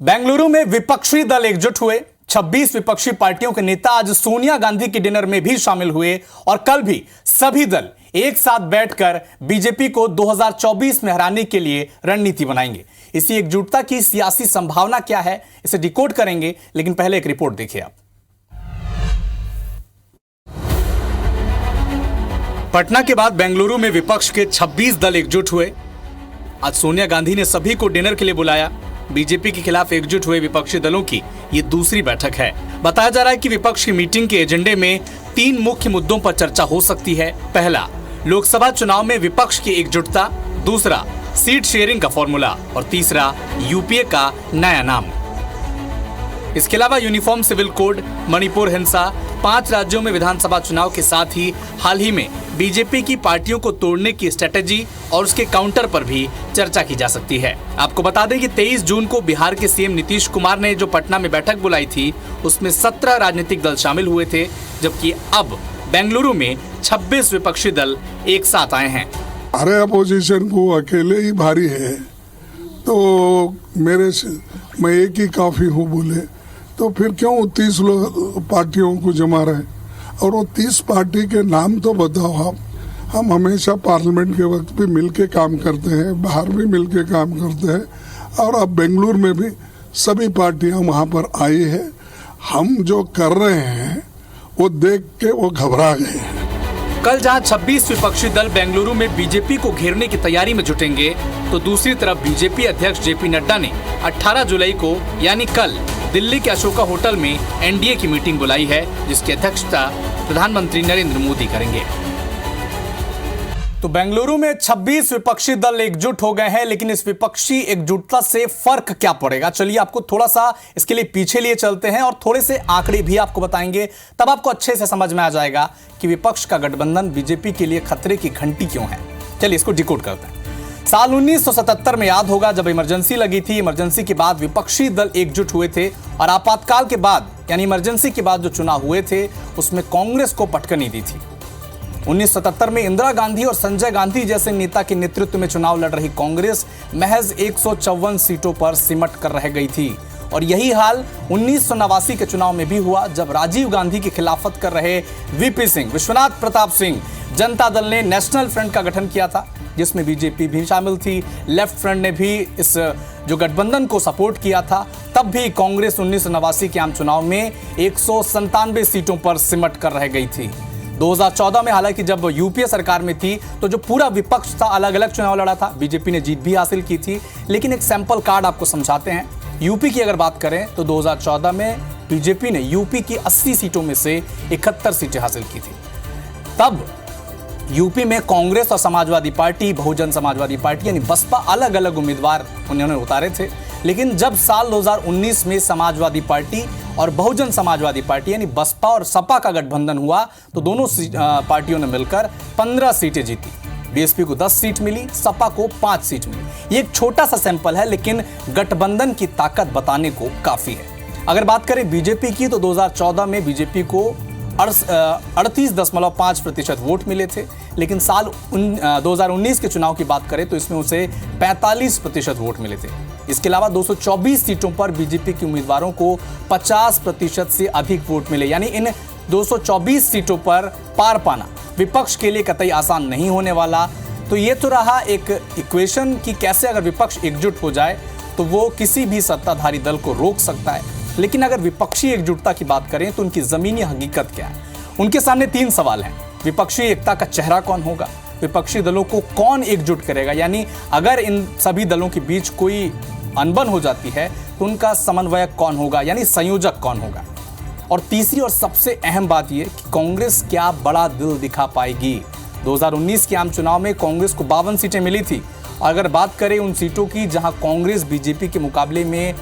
बेंगलुरु में विपक्षी दल एकजुट हुए। 26 विपक्षी पार्टियों के नेता आज सोनिया गांधी के डिनर में भी शामिल हुए और कल भी सभी दल एक साथ बैठकर बीजेपी को 2024 में हराने के लिए रणनीति बनाएंगे। इसी एकजुटता की सियासी संभावना क्या है, इसे डिकोड करेंगे, लेकिन पहले एक रिपोर्ट देखिए आप। पटना के बाद बेंगलुरु में विपक्ष के 26 दल एकजुट हुए। आज सोनिया गांधी ने सभी को डिनर के लिए बुलाया। बीजेपी के खिलाफ एकजुट हुए विपक्षी दलों की ये दूसरी बैठक है। बताया जा रहा है कि विपक्ष की मीटिंग के एजेंडे में 3 मुख्य मुद्दों पर चर्चा हो सकती है। पहला, लोकसभा चुनाव में विपक्ष की एकजुटता। दूसरा, सीट शेयरिंग का फॉर्मूला। और तीसरा, यूपीए का नया नाम। इसके अलावा यूनिफॉर्म सिविल कोड, मणिपुर हिंसा, 5 राज्यों में विधानसभा चुनाव के साथ ही हाल ही में बीजेपी की पार्टियों को तोड़ने की स्ट्रेटेजी और उसके काउंटर पर भी चर्चा की जा सकती है। आपको बता दें कि 23 जून को बिहार के सीएम नीतीश कुमार ने जो पटना में बैठक बुलाई थी, उसमें 17 राजनीतिक दल शामिल हुए थे, जबकि अब बेंगलुरु में 26 विपक्षी दल एक साथ आए हैं। अरे अपोजिशन को अकेले ही भारी है, तो मैं एक ही काफी हूँ बोले, तो फिर क्यों 30 पार्टियों को जमा रहे? और वो 30 पार्टी के नाम तो बताओ आप। हम हमेशा पार्लियामेंट के वक्त भी मिलके काम करते हैं, बाहर भी मिलके काम करते हैं, और अब बेंगलुरु में भी सभी पार्टियां वहां पर आई है। हम जो कर रहे हैं वो देख के वो घबरा गए हैं। कल जहां 26 विपक्षी दल बेंगलुरु में बीजेपी को घेरने की तैयारी में जुटेंगे, तो दूसरी तरफ बीजेपी अध्यक्ष जेपी नड्डा ने 18 जुलाई को यानी कल दिल्ली के अशोका होटल में एनडीए की मीटिंग बुलाई है, जिसकी अध्यक्षता प्रधानमंत्री नरेंद्र मोदी करेंगे। तो बेंगलुरु में 26 विपक्षी दल एकजुट हो गए हैं, लेकिन इस विपक्षी एकजुटता से फर्क क्या पड़ेगा? चलिए आपको थोड़ा सा इसके लिए पीछे लिए चलते हैं और थोड़े से आंकड़े भी आपको बताएंगे, तब आपको अच्छे से समझ में आ जाएगा कि विपक्ष का गठबंधन बीजेपी के लिए खतरे की घंटी क्यों है। चलिए इसको डिकोड करते हैं। साल 1977 में याद होगा, जब इमरजेंसी लगी थी। इमरजेंसी के बाद विपक्षी दल एकजुट हुए थे और आपातकाल के बाद यानी इमरजेंसी के बाद जो चुनाव हुए थे, उसमें कांग्रेस को पटकनी दी थी। 1977 में इंदिरा गांधी और संजय गांधी जैसे नेता के नेतृत्व में चुनाव लड़ रही कांग्रेस महज 154 सीटों पर सिमट कर रह गई थी। और यही हाल 1989 के चुनाव में भी हुआ, जब राजीव गांधी की खिलाफत कर रहे वीपी सिंह, विश्वनाथ प्रताप सिंह, जनता दल ने नेशनल फ्रंट का गठन किया था, जिसमें बीजेपी भी शामिल थी। लेफ्ट फ्रंट ने भी इस जो गठबंधन को सपोर्ट किया था। तब भी कांग्रेस 1989 के आम चुनाव में 197 सीटों पर सिमट कर रह गई थी। 2014 में हालांकि जब यूपीए सरकार में थी, तो जो पूरा विपक्ष था अलग अलग चुनाव लड़ा था, बीजेपी ने जीत भी हासिल की थी। लेकिन एक सैंपल कार्ड आपको समझाते हैं। यूपी की अगर बात करें तो 2014 में बीजेपी ने यूपी की 80 सीटों में से 71 सीटें हासिल की थी। तब यूपी में कांग्रेस और समाजवादी पार्टी, बहुजन समाजवादी पार्टी यानी बसपा अलग अलग उम्मीदवार उन्होंने उतारे थे। लेकिन जब साल 2019 में समाजवादी पार्टी और बहुजन समाजवादी पार्टी यानी बसपा और सपा का गठबंधन हुआ, तो दोनों पार्टियों ने मिलकर 15 सीटें जीती। बीएसपी को 10 सीट मिली, सपा को 5 सीट मिली। ये एक छोटा सा सैंपल है, लेकिन गठबंधन की ताकत बताने को काफी है। अगर बात करें बीजेपी की, तो 2014 में बीजेपी को 38.5% वोट मिले थे। लेकिन साल 2019 के चुनाव की बात करें तो इसमें उसे 45% वोट मिले थे। इसके अलावा 224 सीटों पर बीजेपी के उम्मीदवारों को 50% से अधिक वोट मिले। यानी इन 224 सीटों पर पार पाना विपक्ष के लिए कतई आसान नहीं होने वाला। तो ये तो रहा एक इक्वेशन कि कैसे अगर विपक्ष एकजुट हो जाए तो वो किसी भी सत्ताधारी दल को रोक सकता है। लेकिन अगर विपक्षी एकजुटता की बात करें तो उनकी जमीनी हकीकत क्या है? उनके सामने 3 सवाल हैं। विपक्षी एकता का चेहरा कौन होगा? विपक्षी दलों को कौन एकजुट करेगा? यानी अगर इन सभी दलों के बीच कोई अनबन हो जाती है तो उनका समन्वयक कौन होगा, यानी संयोजक कौन होगा? और तीसरी और सबसे अहम बात यह कि कांग्रेस क्या बड़ा दिल दिखा पाएगी? 2019 के आम चुनाव में कांग्रेस को 52 सीटें मिली थी। और अगर बात करें उन सीटों की जहां कांग्रेस बीजेपी के मुकाबले में,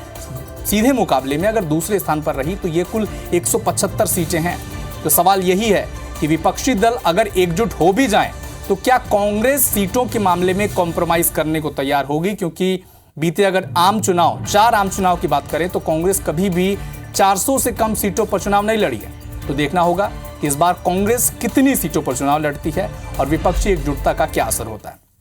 सीधे मुकाबले में अगर दूसरे स्थान पर रही, तो ये कुल 175 सीटें हैं। तो सवाल यही है कि विपक्षी दल अगर एकजुट हो भी जाएं, तो क्या कांग्रेस सीटों के मामले में कॉम्प्रोमाइज करने को तैयार होगी? क्योंकि बीते अगर आम चुनाव, 4 आम चुनाव की बात करें तो कांग्रेस कभी भी 400 से कम सीटों पर चुनाव नहीं लड़ी है। तो देखना होगा कि इस बार कांग्रेस कितनी सीटों पर चुनाव लड़ती है और विपक्षी एकजुटता का क्या असर होता है।